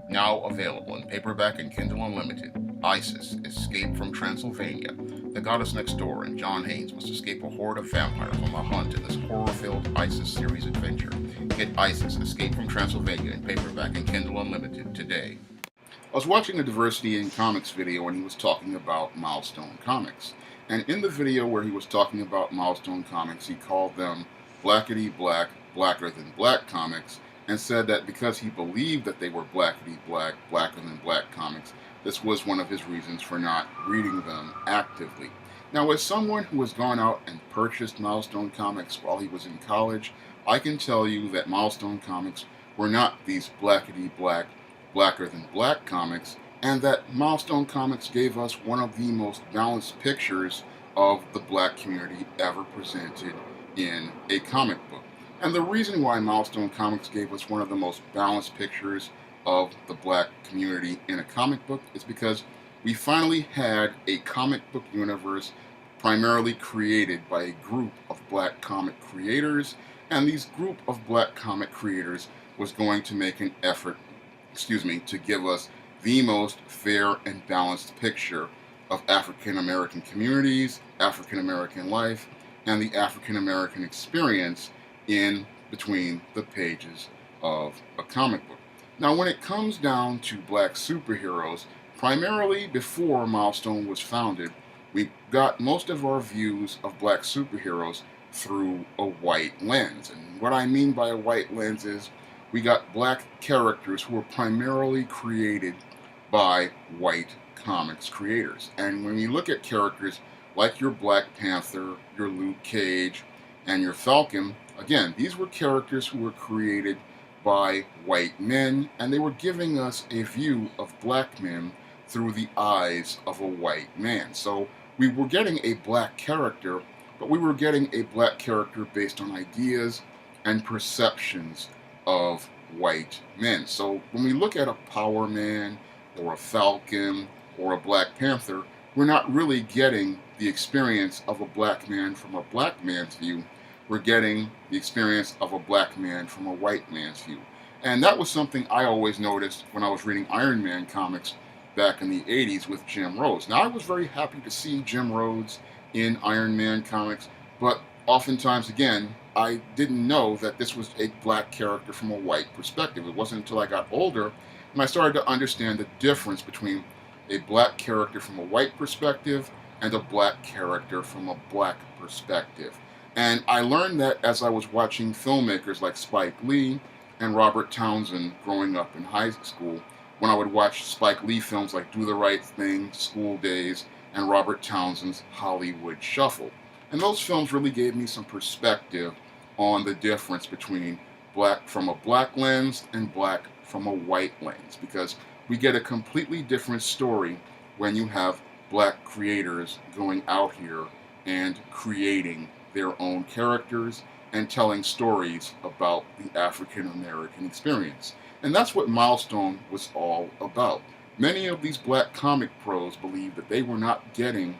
Now available in paperback and Kindle Unlimited, Isis, Escape from Transylvania. The goddess next door and John Haynes must escape a horde of vampires on the hunt in this horror-filled Isis series adventure. Get Isis, Escape from Transylvania in paperback and Kindle Unlimited today. I was watching a Diversity in Comics video and he was talking about Milestone Comics. And in the video where he was talking about Milestone Comics, he called them blackety black, blacker than black comics, and said that because he believed that they were blackety black, blacker than black comics, this was one of his reasons for not reading them actively. Now, as someone who has gone out and purchased Milestone Comics while he was in college, I can tell you that Milestone Comics were not these blackety black, blacker than black comics, and that Milestone Comics gave us one of the most balanced pictures of the black community ever presented in a comic book. And the reason why Milestone Comics gave us one of the most balanced pictures of the black community in a comic book is because we finally had a comic book universe primarily created by a group of black comic creators, and these group of black comic creators was going to make an effort, to give us the most fair and balanced picture of African American communities, African American life, and the African American experience in between the pages of a comic book. Now, when it comes down to black superheroes, primarily before Milestone was founded, we got most of our views of black superheroes through a white lens. And what I mean by a white lens is we got black characters who were primarily created by white comics creators. And when you look at characters like your Black Panther, your Luke Cage, and your Falcon, again, these were characters who were created by white men, and they were giving us a view of black men through the eyes of a white man. So we were getting a black character, but we were getting a black character based on ideas and perceptions of white men. So when we look at a Power Man or a Falcon or a Black Panther, we're not really getting the experience of a black man from a black man's view. We're getting the experience of a black man from a white man's view. And that was something I always noticed when I was reading Iron Man comics back in the 80s with Jim Rhodes. Now, I was very happy to see Jim Rhodes in Iron Man comics, but oftentimes, again, I didn't know that this was a black character from a white perspective. It wasn't until I got older and I started to understand the difference between a black character from a white perspective and a black character from a black perspective. And I learned that as I was watching filmmakers like Spike Lee and Robert Townsend growing up in high school, when I would watch Spike Lee films like Do the Right Thing, School Days, and Robert Townsend's Hollywood Shuffle. And those films really gave me some perspective on the difference between black from a black lens and black from a white lens, because we get a completely different story when you have black creators going out here and creating their own characters and telling stories about the African American experience. And that's what Milestone was all about. Many of these black comic pros believed that they were not getting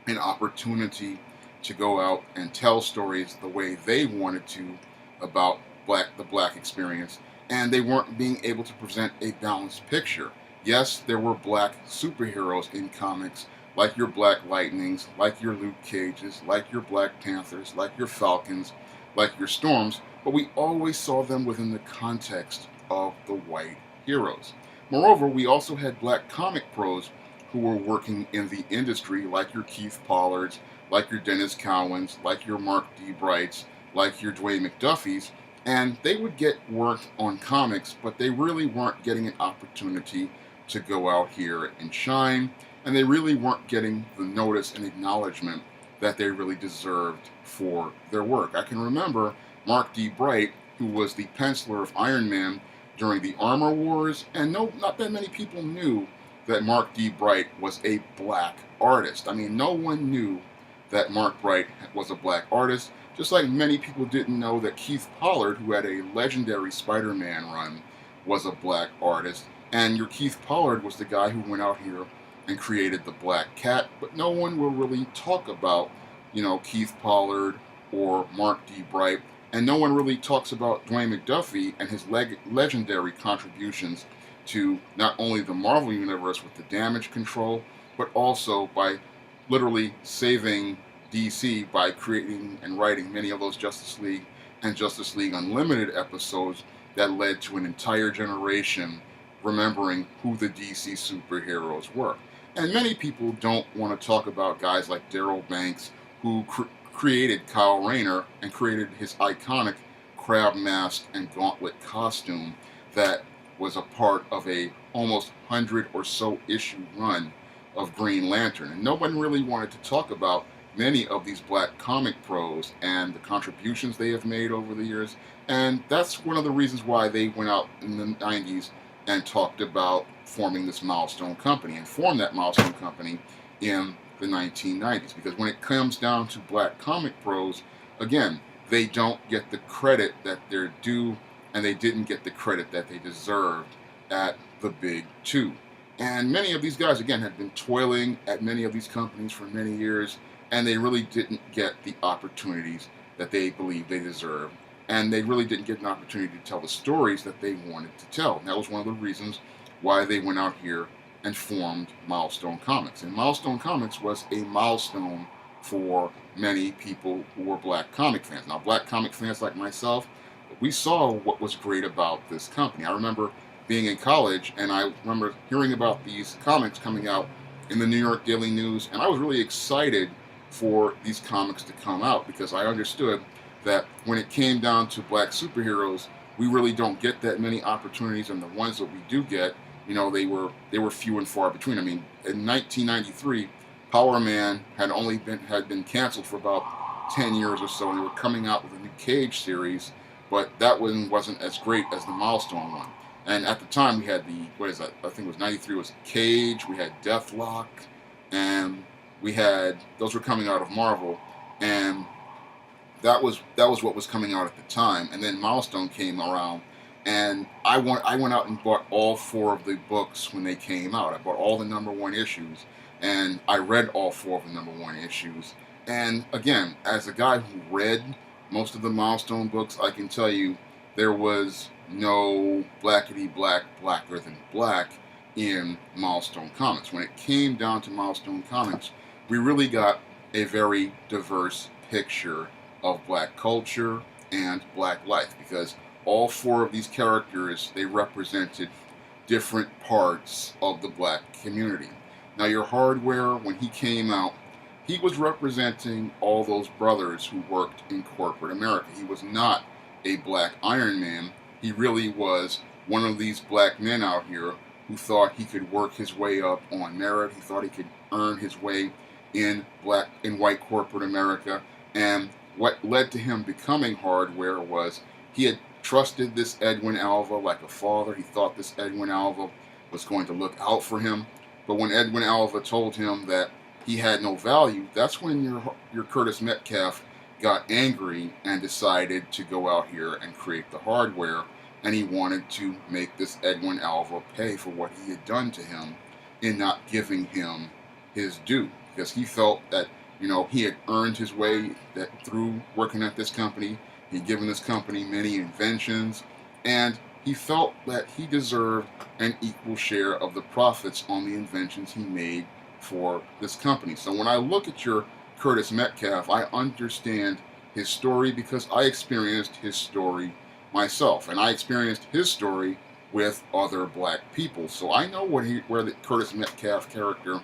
an opportunity to go out and tell stories the way they wanted to about the black experience, and they weren't being able to present a balanced picture. Yes, there were black superheroes in comics, like your Black Lightnings, like your Luke Cages, like your Black Panthers, like your Falcons, like your Storms, but we always saw them within the context of the white heroes. Moreover, we also had black comic pros who were working in the industry, like your Keith Pollards, like your Dennis Cowans, like your Mark D. Brights, like your Dwayne McDuffies, and they would get work on comics, but they really weren't getting an opportunity to go out here and shine, and they really weren't getting the notice and acknowledgement that they really deserved for their work. I can remember Mark D. Bright, who was the penciler of Iron Man during the Armor Wars, and not that many people knew that Mark D. Bright was a black artist. I mean, no one knew that Mark Bright was a black artist, just like many people didn't know that Keith Pollard, who had a legendary Spider-Man run, was a black artist. And your Keith Pollard was the guy who went out here and created the Black Cat, but no one will really talk about, Keith Pollard or Mark D. Bright, and no one really talks about Dwayne McDuffie and his legendary contributions to not only the Marvel Universe with the damage control, but also by literally saving DC by creating and writing many of those Justice League and Justice League Unlimited episodes that led to an entire generation remembering who the DC superheroes were. And many people don't want to talk about guys like Daryl Banks, who created Kyle Rayner and created his iconic crab mask and gauntlet costume that was a part of a almost 100 or so issue run of Green Lantern. And no one really wanted to talk about many of these black comic pros and the contributions they have made over the years. And that's one of the reasons why they went out in the 90s and talked about forming this Milestone company and formed that Milestone company in the 1990s. Because when it comes down to black comic pros, again, they don't get the credit that they're due, and they didn't get the credit that they deserved at the big two. And many of these guys, again, had been toiling at many of these companies for many years, and they really didn't get the opportunities that they believed they deserved. And they really didn't get an opportunity to tell the stories that they wanted to tell. And that was one of the reasons why they went out here and formed Milestone Comics. And Milestone Comics was a milestone for many people who were black comic fans. Now, black comic fans like myself, we saw what was great about this company. I remember being in college, and I remember hearing about these comics coming out in the New York Daily News, and I was really excited for these comics to come out because I understood that when it came down to black superheroes, we really don't get that many opportunities, and the ones that we do get, they were few and far between. I mean, in 1993, Power Man had been canceled for about 10 years or so, and they were coming out with a new Cage series, but that one wasn't as great as the Milestone one. And at the time, we had I think it was 93, was Cage, we had Deathlock, and those were coming out of Marvel, and that was what was coming out at the time. And then Milestone came around, and I went out and bought all 4 of the books when they came out. I bought all the #1 issues, and I read all 4 of the #1 issues. And again, as a guy who read most of the Milestone books, I can tell you there was no blackety black, blacker than black in Milestone Comics. When it came down to Milestone Comics, we really got a very diverse picture of black culture and black life, because all 4 of these characters, they represented different parts of the black community. Now, your Hardware, when he came out, he was representing all those brothers who worked in corporate America. He was not a black Iron Man. He really was one of these black men out here who thought he could work his way up on merit. He thought he could earn his way in white corporate America. And what led to him becoming Hardware was he had trusted this Edwin Alva like a father. He thought this Edwin Alva was going to look out for him. But when Edwin Alva told him that he had no value, that's when your Curtis Metcalf got angry and decided to go out here and create the Hardware, and he wanted to make this Edwin Alva pay for what he had done to him in not giving him his due, because he felt that he had earned his way through working at this company. He'd given this company many inventions, and he felt that he deserved an equal share of the profits on the inventions he made for this company. So when I look at your Curtis Metcalf, I understand his story because I experienced his story myself, and I experienced his story with other black people. So I know where the Curtis Metcalf character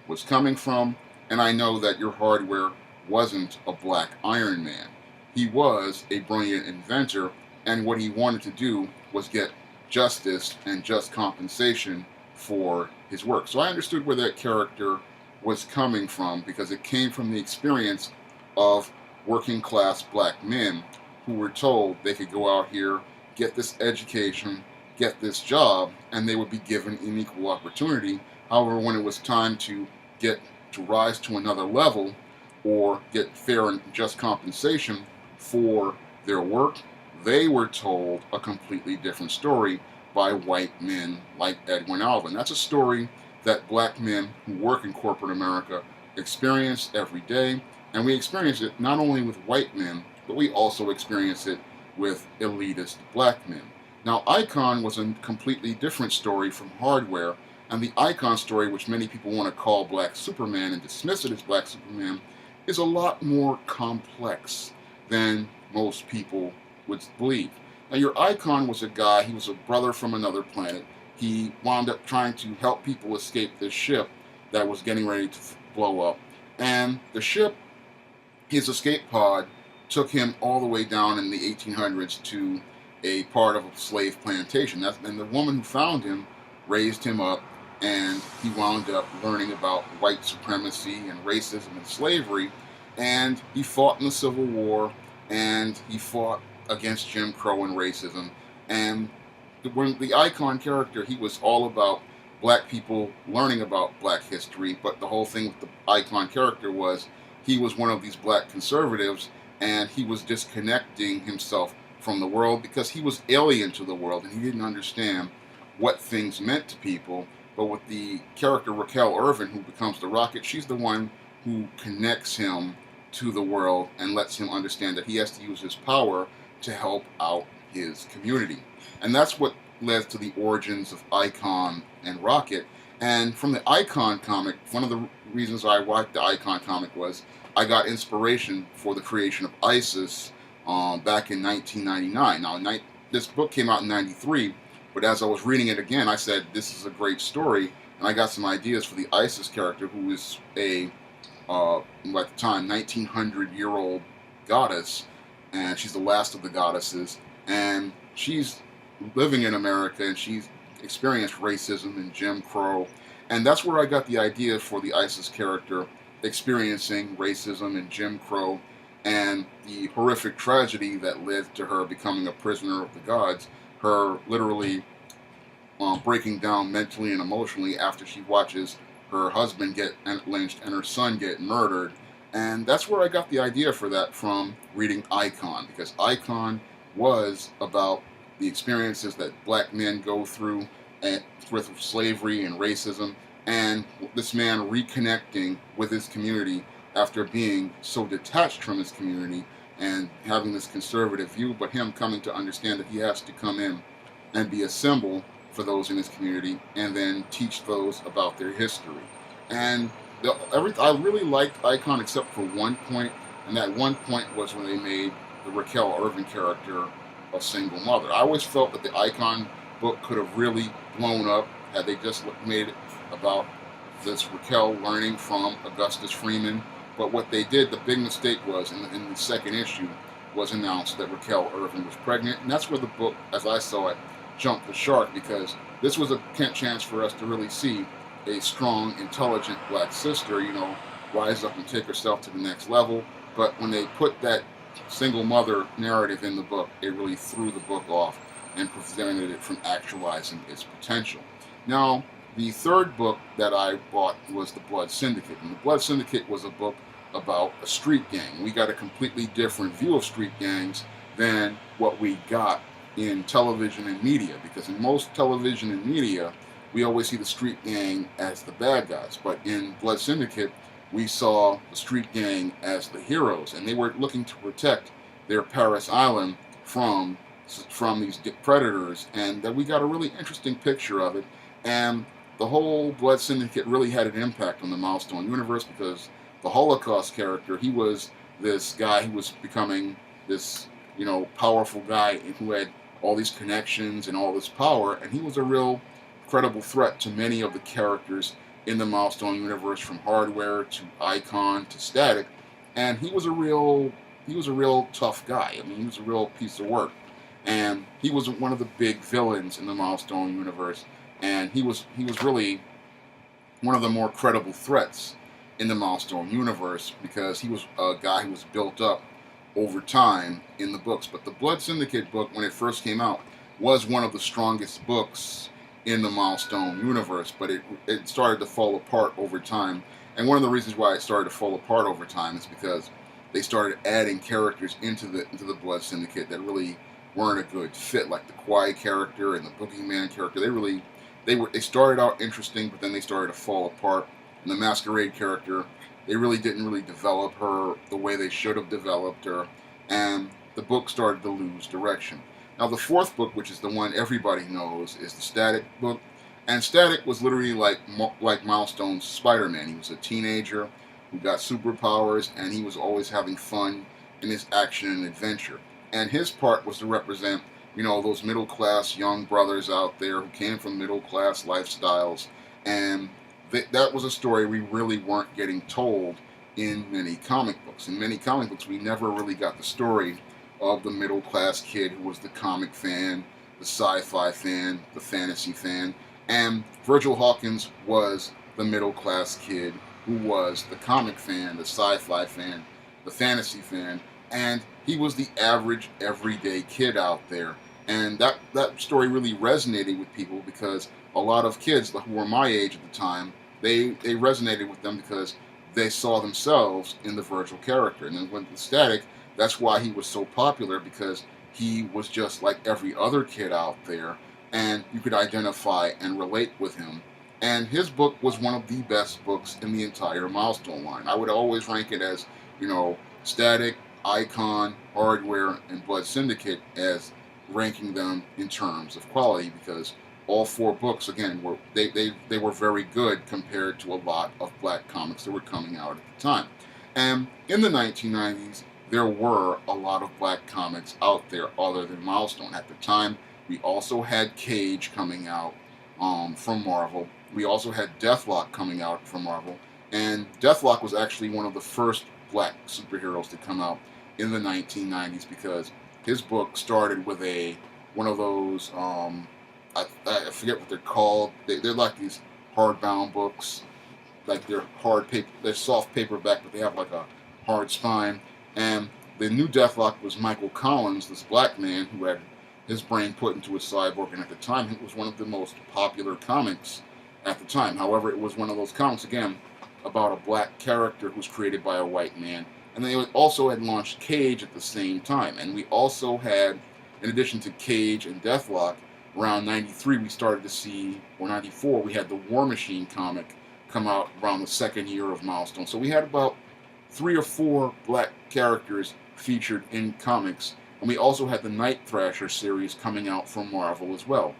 was coming from, and I know that your Hardware wasn't a black Iron Man. He was a brilliant inventor, and what he wanted to do was get justice and just compensation for his work. So I understood where that character was coming from, because it came from the experience of working class black men who were told they could go out here, get this education, get this job, and they would be given an equal opportunity. However, when it was time to rise to another level or get fair and just compensation for their work, they were told a completely different story by white men like Edwin Alva. And that's a story that black men who work in corporate America experience every day. And we experience it not only with white men, but we also experience it with elitist black men. Now, Icon was a completely different story from Hardware, and the Icon story, which many people want to call Black Superman and dismiss it as Black Superman, is a lot more complex than most people would believe. Now, your Icon was a guy, he was a brother from another planet. He wound up trying to help people escape this ship that was getting ready to blow up. And the ship, his escape pod, took him all the way down in the 1800s to a part of a slave plantation. And the woman who found him raised him up, and he wound up learning about white supremacy and racism and slavery. And he fought in the Civil War, and he fought against Jim Crow and racism. And when the Icon character, he was all about black people learning about black history, but the whole thing with the Icon character was he was one of these black conservatives, and he was disconnecting himself from the world because he was alien to the world and he didn't understand what things meant to people. But with the character Raquel Irvin, who becomes the Rocket, she's the one who connects him to the world and lets him understand that he has to use his power to help out his community. And that's what led to the origins of Icon and Rocket. And from the Icon comic, one of the reasons I liked the Icon comic was I got inspiration for the creation of ISIS back in 1999. Now, this book came out in 93, but as I was reading it again, I said, this is a great story, and I got some ideas for the ISIS character, who is a, at the time, 1900-year-old goddess, and she's the last of the goddesses, and she's living in America, and she's experienced racism and Jim Crow, and that's where I got the idea for the ISIS character experiencing racism and Jim Crow and the horrific tragedy that led to her becoming a prisoner of the gods, her literally breaking down mentally and emotionally after she watches her husband get lynched and her son get murdered. And that's where I got the idea for that, from reading Icon, because Icon was about the experiences that black men go through with slavery and racism, and this man reconnecting with his community after being so detached from his community and having this conservative view, but him coming to understand that he has to come in and be a symbol for those in his community and then teach those about their history. And I really liked Icon except for one point, and that one point was when they made the Raquel Irvin character a single mother. I always felt that the Icon book could have really blown up had they just made it about this Raquel learning from Augustus Freeman. But what they did, the big mistake was, in the second issue, was announced that Raquel Irvin was pregnant. And that's where the book, as I saw it, jumped the shark, because this was a chance for us to really see a strong, intelligent black sister, rise up and take herself to the next level. But when they put that single mother narrative in the book, it really threw the book off and prevented it from actualizing its potential. Now, the third book that I bought was The Blood Syndicate. And The Blood Syndicate was a book about a street gang. We got a completely different view of street gangs than what we got in television and media, because in most television and media, we always see the street gang as the bad guys. But in Blood Syndicate, we saw the street gang as the heroes, and they were looking to protect their Paris Island from these predators, and that we got a really interesting picture of it. And the whole Blood Syndicate really had an impact on the Milestone universe, because the Holocaust character, he was this guy who was becoming this, powerful guy who had all these connections and all this power, and he was a real credible threat to many of the characters in the Milestone universe, from Hardware to Icon to Static. And he was a real tough guy. I mean, he was a real piece of work, and he was one of the big villains in the Milestone universe. And he was really one of the more credible threats in the Milestone universe, because he was a guy who was built up over time in the books. But the Blood Syndicate book, when it first came out, was one of the strongest books in the Milestone universe, but it started to fall apart over time. And one of the reasons why it started to fall apart over time is because they started adding characters into the Blood Syndicate that really weren't a good fit, like the Quiet character and the Boogeyman character. They started out interesting, but then they started to fall apart. And the Masquerade character, they really didn't develop her the way they should have developed her, and the book started to lose direction. Now, the fourth book, which is the one everybody knows, is the Static book. And Static was literally like Milestone's Spider-Man. He was a teenager who got superpowers, and he was always having fun in his action and adventure. And his part was to represent, those middle-class young brothers out there who came from middle-class lifestyles. And that was a story we really weren't getting told in many comic books. In many comic books, we never really got the story of the middle class kid who was the comic fan, the sci-fi fan, the fantasy fan, and Virgil Hawkins was the middle class kid who was the comic fan, the sci-fi fan, the fantasy fan, and he was the average everyday kid out there. And that story really resonated with people because a lot of kids who were my age at the time, they resonated with them because they saw themselves in the Virgil character. And then when the Static, that's why he was so popular, because he was just like every other kid out there, and you could identify and relate with him. And his book was one of the best books in the entire Milestone line. I would always rank it as, Static, Icon, Hardware, and Blood Syndicate as ranking them in terms of quality, because all four books, again, they were very good compared to a lot of black comics that were coming out at the time. And in the 1990s, there were a lot of black comics out there other than Milestone. At the time, we also had Cage coming out from Marvel. We also had Deathlock coming out from Marvel. And Deathlock was actually one of the first black superheroes to come out in the 1990s, because his book started with one of those, I forget what they're called. They're like these hardbound books. Like they're hard paper, they're soft paperback, but they have like a hard spine. And the new Deathlock was Michael Collins, this black man who had his brain put into a cyborg, and at the time it was one of the most popular comics at the time. However, it was one of those comics, again, about a black character who was created by a white man. And they also had launched Cage at the same time. And we also had, in addition to Cage and Deathlock, around 93 we started to see, or 94, we had the War Machine comic come out around the second year of Milestone. So we had about 3 or 4 black characters featured in comics. And we also had the Night Thrasher series coming out from Marvel as well.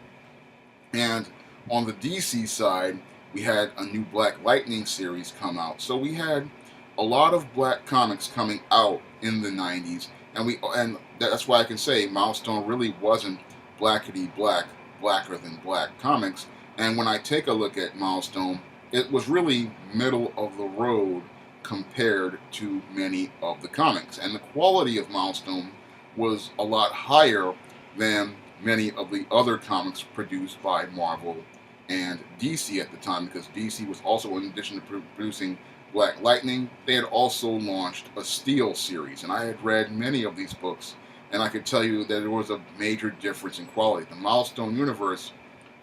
And on the DC side, we had a new Black Lightning series come out. So we had a lot of black comics coming out in the 90s. And that's why I can say Milestone really wasn't blackety black, blacker than black comics. And when I take a look at Milestone, it was really middle of the road compared to many of the comics. And the quality of Milestone was a lot higher than many of the other comics produced by Marvel and DC at the time, because DC was also, in addition to producing Black Lightning, they had also launched a Steel series. And I had read many of these books, and I could tell you that there was a major difference in quality. The Milestone universe,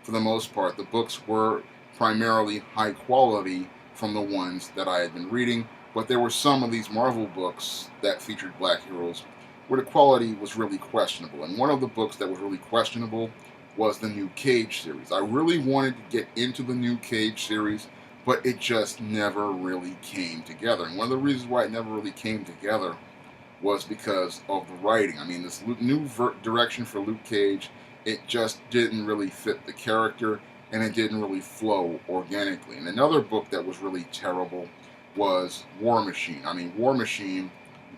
for the most part, the books were primarily high quality from the ones that I had been reading, but there were some of these Marvel books that featured black heroes where the quality was really questionable. And one of the books that was really questionable was the new Cage series. I really wanted to get into the new Cage series, but it just never really came together. And one of the reasons why it never really came together was because of the writing. I mean, this new direction for Luke Cage, it just didn't really fit the character, and it didn't really flow organically. And another book that was really terrible was War Machine. I mean, War Machine,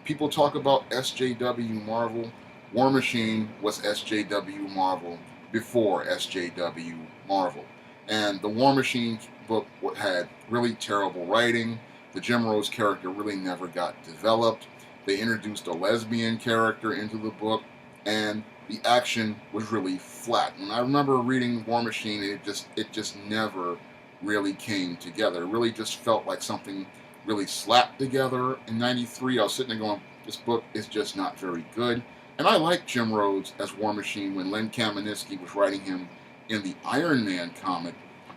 people talk about SJW Marvel. War Machine was SJW Marvel before SJW Marvel. And the War Machine book had really terrible writing. The Jim Rose character really never got developed. They introduced a lesbian character into the book, and the action was really flat. And I remember reading War Machine, and it just never really came together. It really just felt like something really slapped together. In 93, I was sitting there going, this book is just not very good. And I liked Jim Rhodes as War Machine when Len Kamenetsky was writing him in the Iron Man comic,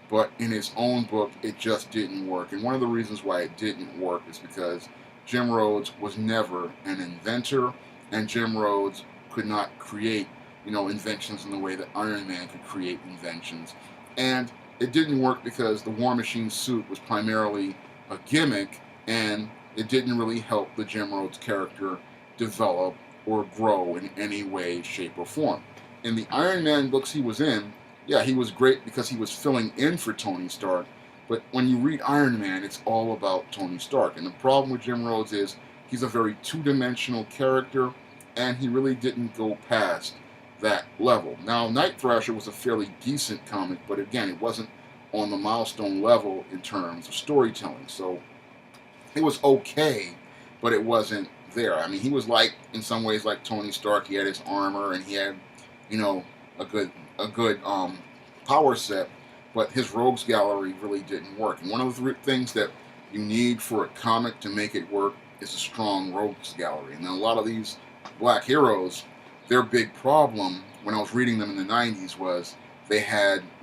but in his own book, it just didn't work. And one of the reasons why it didn't work is because Jim Rhodes was never an inventor, and Jim Rhodes could not create, inventions in the way that Iron Man could create inventions. And it didn't work because the War Machine suit was primarily a gimmick, and it didn't really help the Jim Rhodes character develop or grow in any way, shape, or form. in the Iron Man books he was in, yeah, he was great because he was filling in for Tony Stark. But when you read Iron Man, it's all about Tony Stark. And the problem with Jim Rhodes is he's a very two-dimensional character, and he really didn't go past that level. Now, Night Thrasher was a fairly decent comic, but again, it wasn't on the Milestone level in terms of storytelling. So it was okay, but it wasn't there. I mean, he was like, in some ways, like Tony Stark. He had his armor, and he had, you know, a good power set, but his rogues gallery really didn't work. And one of the things that you need for a comic to make it work is a strong rogues gallery. And a lot of these black heroes, their big problem when I was reading them in the 90s was they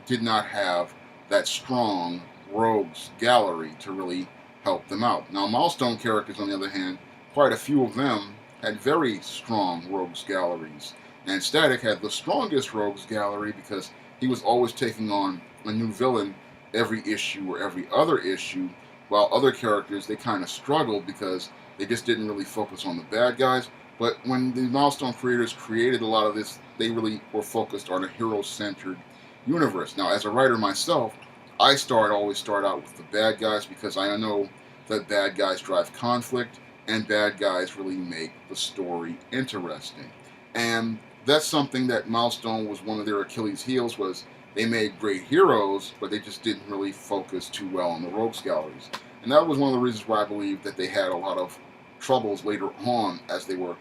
did not have that strong rogues gallery to really help them out. Now, Milestone characters, on the other hand, quite a few of them had very strong rogues galleries. And Static had the strongest rogues gallery because he was always taking on a new villain every issue or every other issue, while other characters, they kind of struggled because they just didn't really focus on the bad guys. But when the Milestone creators created a lot of this, they really were focused on a hero-centered universe. Now, as a writer myself, I always start out with the bad guys because I know that bad guys drive conflict and bad guys really make the story interesting. And that's something that Milestone was one of their Achilles' heels, was they made great heroes, but they just didn't really focus too well on the rogues galleries. And that was one of the reasons why I believe that they had a lot of troubles later on as they were,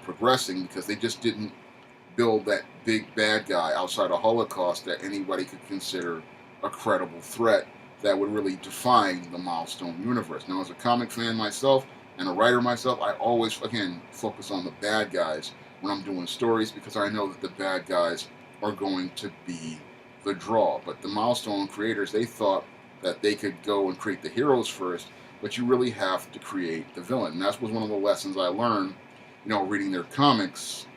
progressing, because they just didn't build that big bad guy outside of Holocaust that anybody could consider a credible threat that would really define the Milestone universe. Now, as a comic fan myself and a writer myself, I always, again, focus on the bad guys when I'm doing stories because I know that the bad guys are going to be the draw. But the Milestone creators, they thought that they could go and create the heroes first, but you really have to create the villain. And that was one of the lessons I learned, reading their comics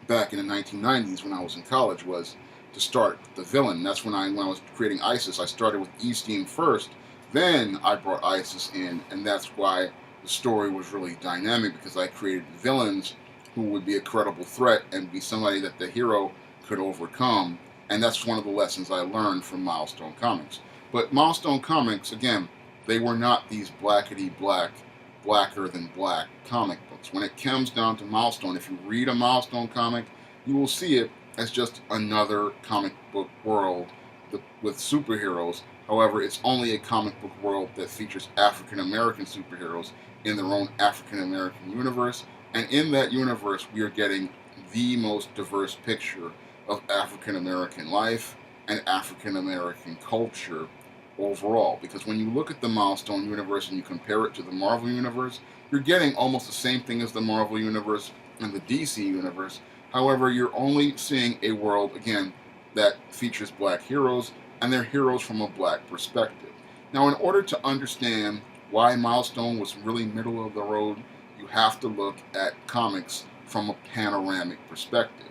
back in the 1990s when I was in college, was to start with the villain. And that's when I was creating ISIS, I started with E-Steam first, then I brought ISIS in, and that's why the story was really dynamic, because I created villains who would be a credible threat and be somebody that the hero could overcome. And that's one of the lessons I learned from Milestone Comics. But Milestone Comics, again, they were not these blackety-black, blacker than black comic books. When it comes down to Milestone, if you read a Milestone comic, you will see it as just another comic book world with superheroes. However, it's only a comic book world that features African American superheroes in their own African American universe. And in that universe, we are getting the most diverse picture of African American life and African American culture overall. Because when you look at the Milestone universe and you compare it to the Marvel universe, you're getting almost the same thing as the Marvel universe and the DC universe. However, you're only seeing a world, again, that features black heroes, and they're heroes from a black perspective. Now, in order to understand why Milestone was really middle of the road, you have to look at comics from a panoramic perspective.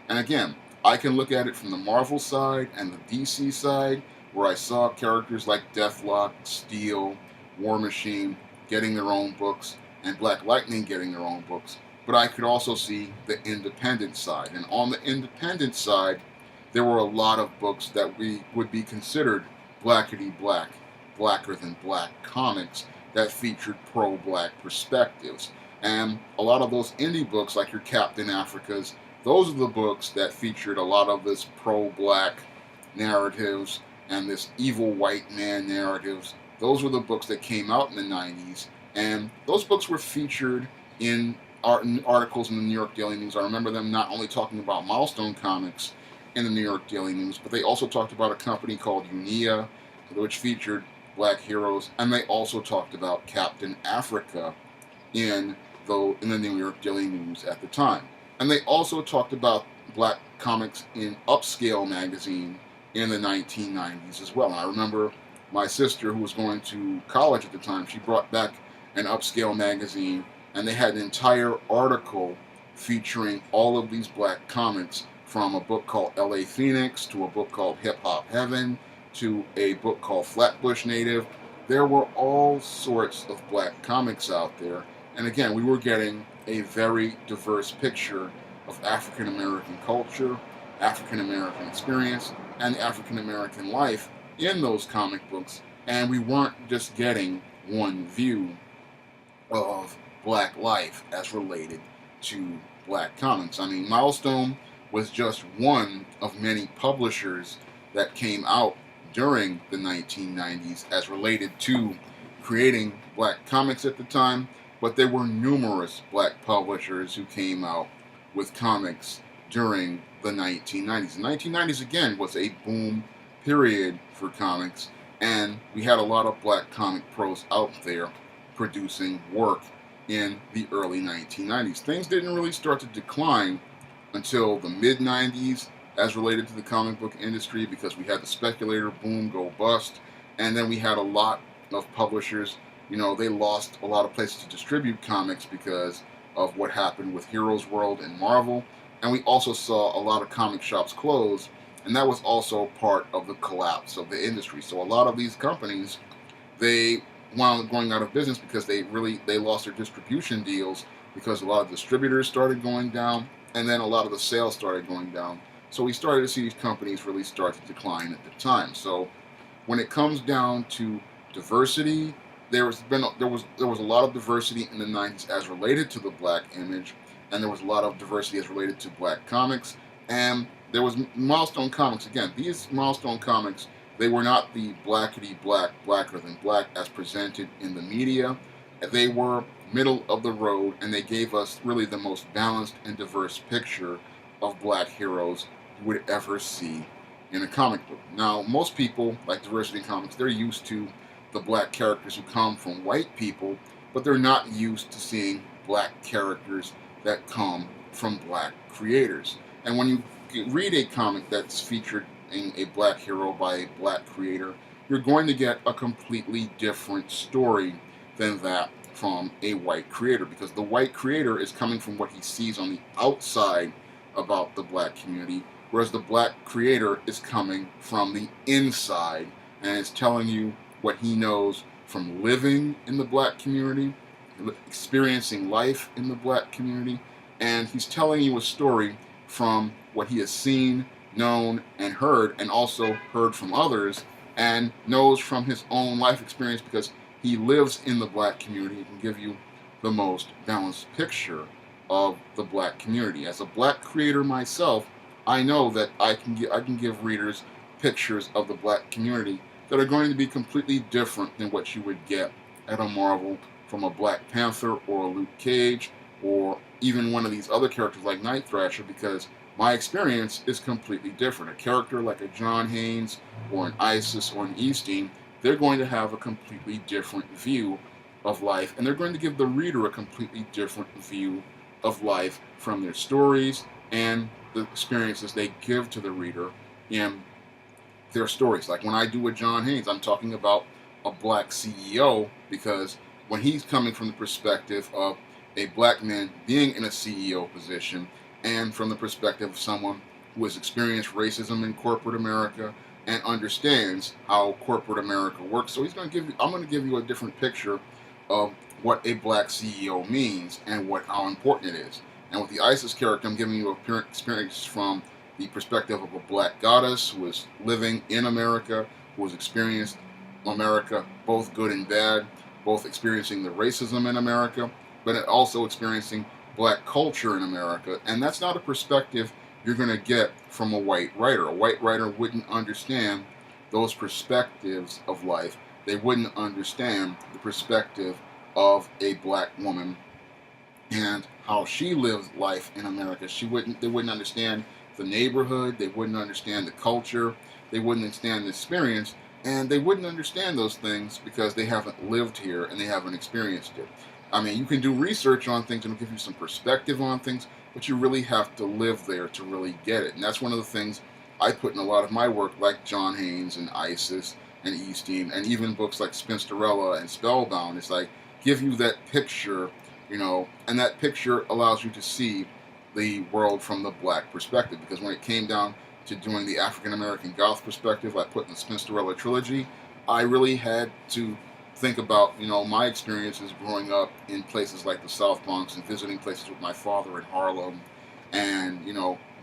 And again, I can look at it from the Marvel side and the DC side, where I saw characters like Deathlock, Steel, War Machine getting their own books, and Black Lightning getting their own books. But I could also see the independent side. And on the independent side, there were a lot of books that would be considered blackety-black, blacker than black comics that featured pro-black perspectives. And a lot of those indie books, like your Captain Africa's, those are the books that featured a lot of this pro-black narratives and this evil white man narratives. Those were the books that came out in the 90s, and those books were featured in articles in the New York Daily News. I remember them not only talking about Milestone Comics in the New York Daily News, but they also talked about a company called Unia, which featured black heroes, and they also talked about Captain Africa in the New York Daily News at the time. And they also talked about black comics in Upscale magazine in the 1990s as well. And I remember my sister, who was going to college at the time, she brought back an Upscale magazine, and they had an entire article featuring all of these black comics, from a book called L.A. Phoenix to a book called Hip Hop Heaven to a book called Flatbush Native. There were all sorts of black comics out there. And again, we were getting a very diverse picture of African American culture, African American experience, and African American life in those comic books, and we weren't just getting one view of black life as related to black comics. I mean, Milestone was just one of many publishers that came out during the 1990s as related to creating black comics at the time, but there were numerous black publishers who came out with comics during the 1990s. The 1990s, again, was a boom period for comics, and we had a lot of black comic pros out there producing work in the early 1990s. Things didn't really start to decline until the mid 90s as related to the comic book industry, because we had the speculator boom go bust, and then we had a lot of publishers, they lost a lot of places to distribute comics because of what happened with Heroes World and Marvel, and we also saw a lot of comic shops close, and that was also part of the collapse of the industry. So a lot of these companies, they wound up going out of business because they lost their distribution deals, because a lot of distributors started going down, and then a lot of the sales started going down. So we started to see these companies really start to decline at the time. So when it comes down to diversity, there was a lot of diversity in the 90s as related to the black image, and there was a lot of diversity as related to black comics, and there was Milestone Comics. Again, these Milestone Comics, they were not the blackety black, blacker than black as presented in the media. They were middle of the road, and they gave us really the most balanced and diverse picture of black heroes you would ever see in a comic book. Now, most people, like diversity in comics, they're used to the black characters who come from white people, but they're not used to seeing black characters that come from black creators. And when you read a comic that's featured in a black hero by a black creator, you're going to get a completely different story than that from a white creator, because the white creator is coming from what he sees on the outside about the black community, whereas the black creator is coming from the inside and is telling you what he knows from living in the black community, experiencing life in the black community, and he's telling you a story from what he has seen, known, and heard, and also heard from others, and knows from his own life experience, because he lives in the black community. He can give you the most balanced picture of the black community. As a black creator myself, I know that I can give readers pictures of the black community that are going to be completely different than what you would get at a Marvel from a Black Panther or a Luke Cage, or even one of these other characters like Night Thrasher, because my experience is completely different. A character like a John Haynes or an Isis or an Easting, they're going to have a completely different view of life, and they're going to give the reader a completely different view of life from their stories and the experiences they give to the reader in their stories. Like when I do a John Haynes, I'm talking about a black CEO, because when he's coming from the perspective of a black man being in a CEO position, and from the perspective of someone who has experienced racism in corporate America and understands how corporate America works. So I'm going to give you a different picture of what a black CEO means and how important it is. And with the Isis character, I'm giving you a experience from the perspective of a black goddess who is living in America, who has experienced America, both good and bad, both experiencing the racism in America, but also experiencing black culture in America. And that's not a perspective you're going to get from a white writer. A white writer wouldn't understand those perspectives of life. They wouldn't understand the perspective of a black woman and how she lives life in America. They wouldn't understand the neighborhood, they wouldn't understand the culture, they wouldn't understand the experience, and they wouldn't understand those things because they haven't lived here and they haven't experienced it. I mean, you can do research on things and it'll give you some perspective on things, but you really have to live there to really get it. And that's one of the things I put in a lot of my work, like John Haynes and Isis and Easting, and even books like Spinsterella and Spellbound. It's like, give you that picture, and that picture allows you to see the world from the black perspective. Because when it came down to doing the African American Goth perspective, I put in the Spinsterella trilogy, I really had to think about, my experiences growing up in places like the South Bronx and visiting places with my father in Harlem and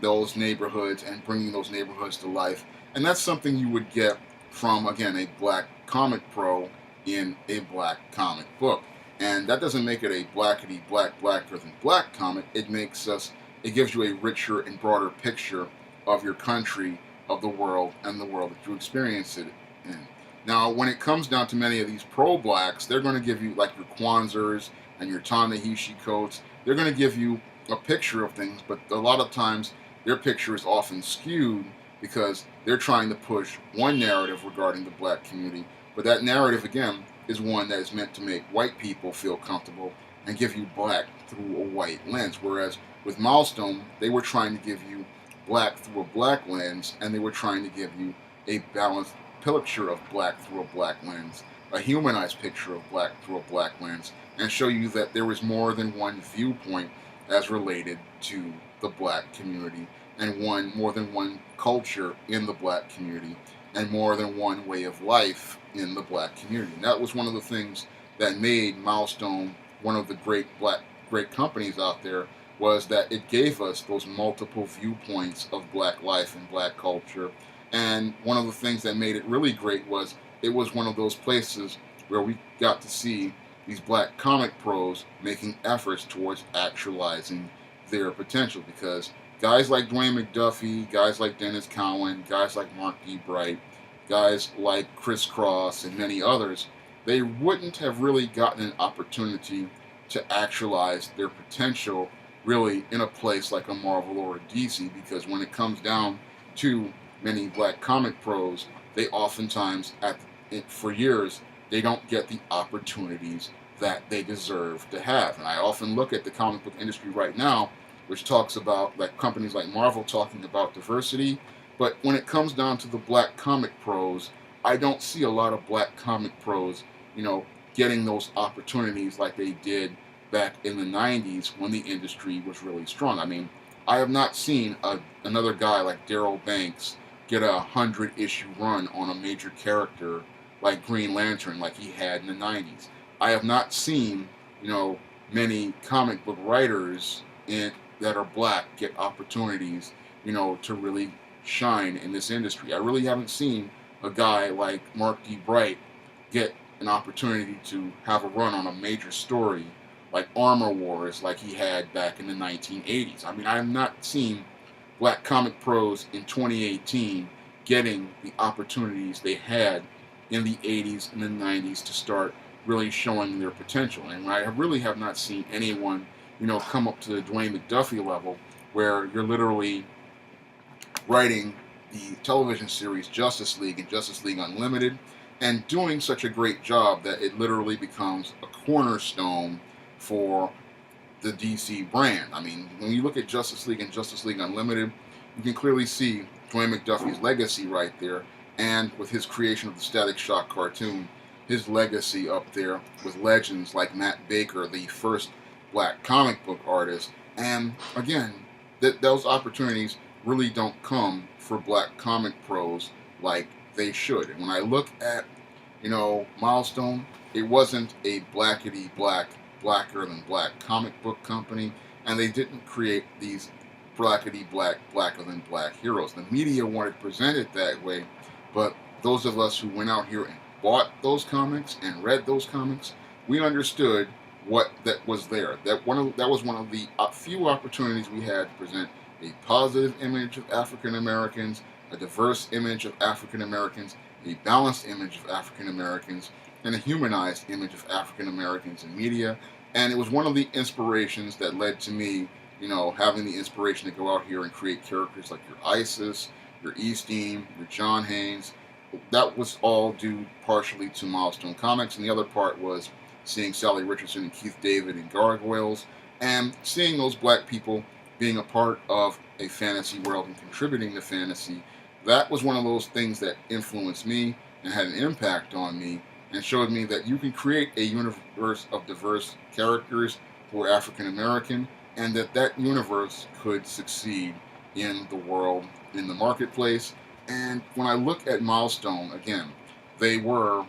those neighborhoods and bringing those neighborhoods to life. And that's something you would get from, again, a black comic pro in a black comic book. And that doesn't make it a blackety blacker than black comic. It gives you a richer and broader picture of your country, of the world, and the world that you experience it in. Now, when it comes down to many of these pro-blacks, they're going to give you, like, your Kwanzars and your Ta-Nehisi coats. They're going to give you a picture of things, but a lot of times their picture is often skewed because they're trying to push one narrative regarding the black community. But that narrative, again, is one that is meant to make white people feel comfortable and give you black through a white lens. Whereas with Milestone, they were trying to give you black through a black lens, and they were trying to give you a balanced picture of black through a black lens, a humanized picture of black through a black lens, and show you that there is more than one viewpoint as related to the black community, and more than one culture in the black community, and more than one way of life in the black community. And that was one of the things that made Milestone one of the great companies out there, was that it gave us those multiple viewpoints of black life and black culture. And one of the things that made it really great was it was one of those places where we got to see these black comic pros making efforts towards actualizing their potential, because guys like Dwayne McDuffie, guys like Dennis Cowan, guys like Mark D. Bright, guys like Chris Cross, and many others, they wouldn't have really gotten an opportunity to actualize their potential really in a place like a Marvel or a DC, because when it comes down to many black comic pros, they oftentimes, for years, they don't get the opportunities that they deserve to have. And I often look at the comic book industry right now, which talks about, like, companies like Marvel talking about diversity, but when it comes down to the black comic pros, I don't see a lot of black comic pros, getting those opportunities like they did back in the 90s when the industry was really strong. I mean, I have not seen another guy like Darryl Banks get a 100-issue run on a major character like Green Lantern like he had in the 90s. I have not seen, many comic book writers that are black get opportunities, to really shine in this industry. I really haven't seen a guy like Mark D. Bright get an opportunity to have a run on a major story like Armor Wars like he had back in the 1980s. I mean, I have not seen black comic pros in 2018 getting the opportunities they had in the 80s and the 90s to start really showing their potential. And I really have not seen anyone, come up to the Dwayne McDuffie level, where you're literally writing the television series Justice League and Justice League Unlimited, and doing such a great job that it literally becomes a cornerstone for the DC brand. I mean, when you look at Justice League and Justice League Unlimited, you can clearly see Dwayne McDuffie's legacy right there, and with his creation of the Static Shock cartoon, his legacy up there with legends like Matt Baker, the first black comic book artist. And again, those opportunities really don't come for black comic pros like they should. And when I look at, Milestone, it wasn't a blacker than black comic book company, and they didn't create these blacker than black heroes. The media wanted to present it that way, but those of us who went out here and bought those comics and read those comics, we understood what that was there. That was one of the few opportunities we had to present a positive image of African Americans, a diverse image of African Americans, a balanced image of African Americans, and a humanized image of African Americans in media. And it was one of the inspirations that led to me, having the inspiration to go out here and create characters like your Isis, your Eastine, your John Haynes. That was all due partially to Milestone Comics, and the other part was seeing Sally Richardson and Keith David in Gargoyles, and seeing those black people being a part of a fantasy world and contributing to fantasy. That was one of those things that influenced me and had an impact on me, and showed me that you can create a universe of diverse characters who are African American, and that universe could succeed in the world, in the marketplace. And when I look at Milestone, again, they weren't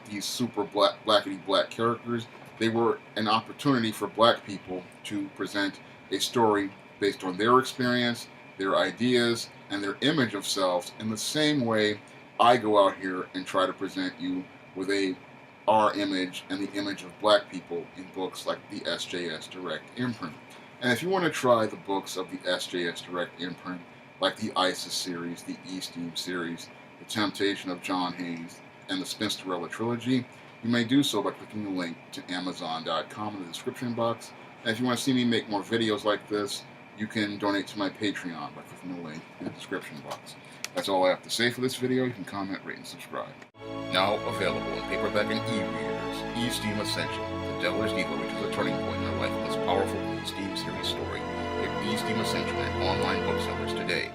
these super blackety black characters. They were an opportunity for black people to present a story based on their experience, their ideas, and their image of selves in the same way I go out here and try to present you with our image and the image of black people in books like the SJS Direct imprint. And if you want to try the books of the SJS Direct imprint, like the ISIS series, the E-Steam series, The Temptation of John Haynes, and the Spinsterella trilogy, you may do so by clicking the link to Amazon.com in the description box. And if you want to see me make more videos like this, you can donate to my Patreon by clicking the link in the description box. That's all I have to say for this video. You can comment, rate, and subscribe. Now available in paperback and e-readers, E-Steam Ascension, The Devil's Diva reaches a turning point in her life with this powerful E-Steam series story. Get E-Steam Ascension at online booksellers today.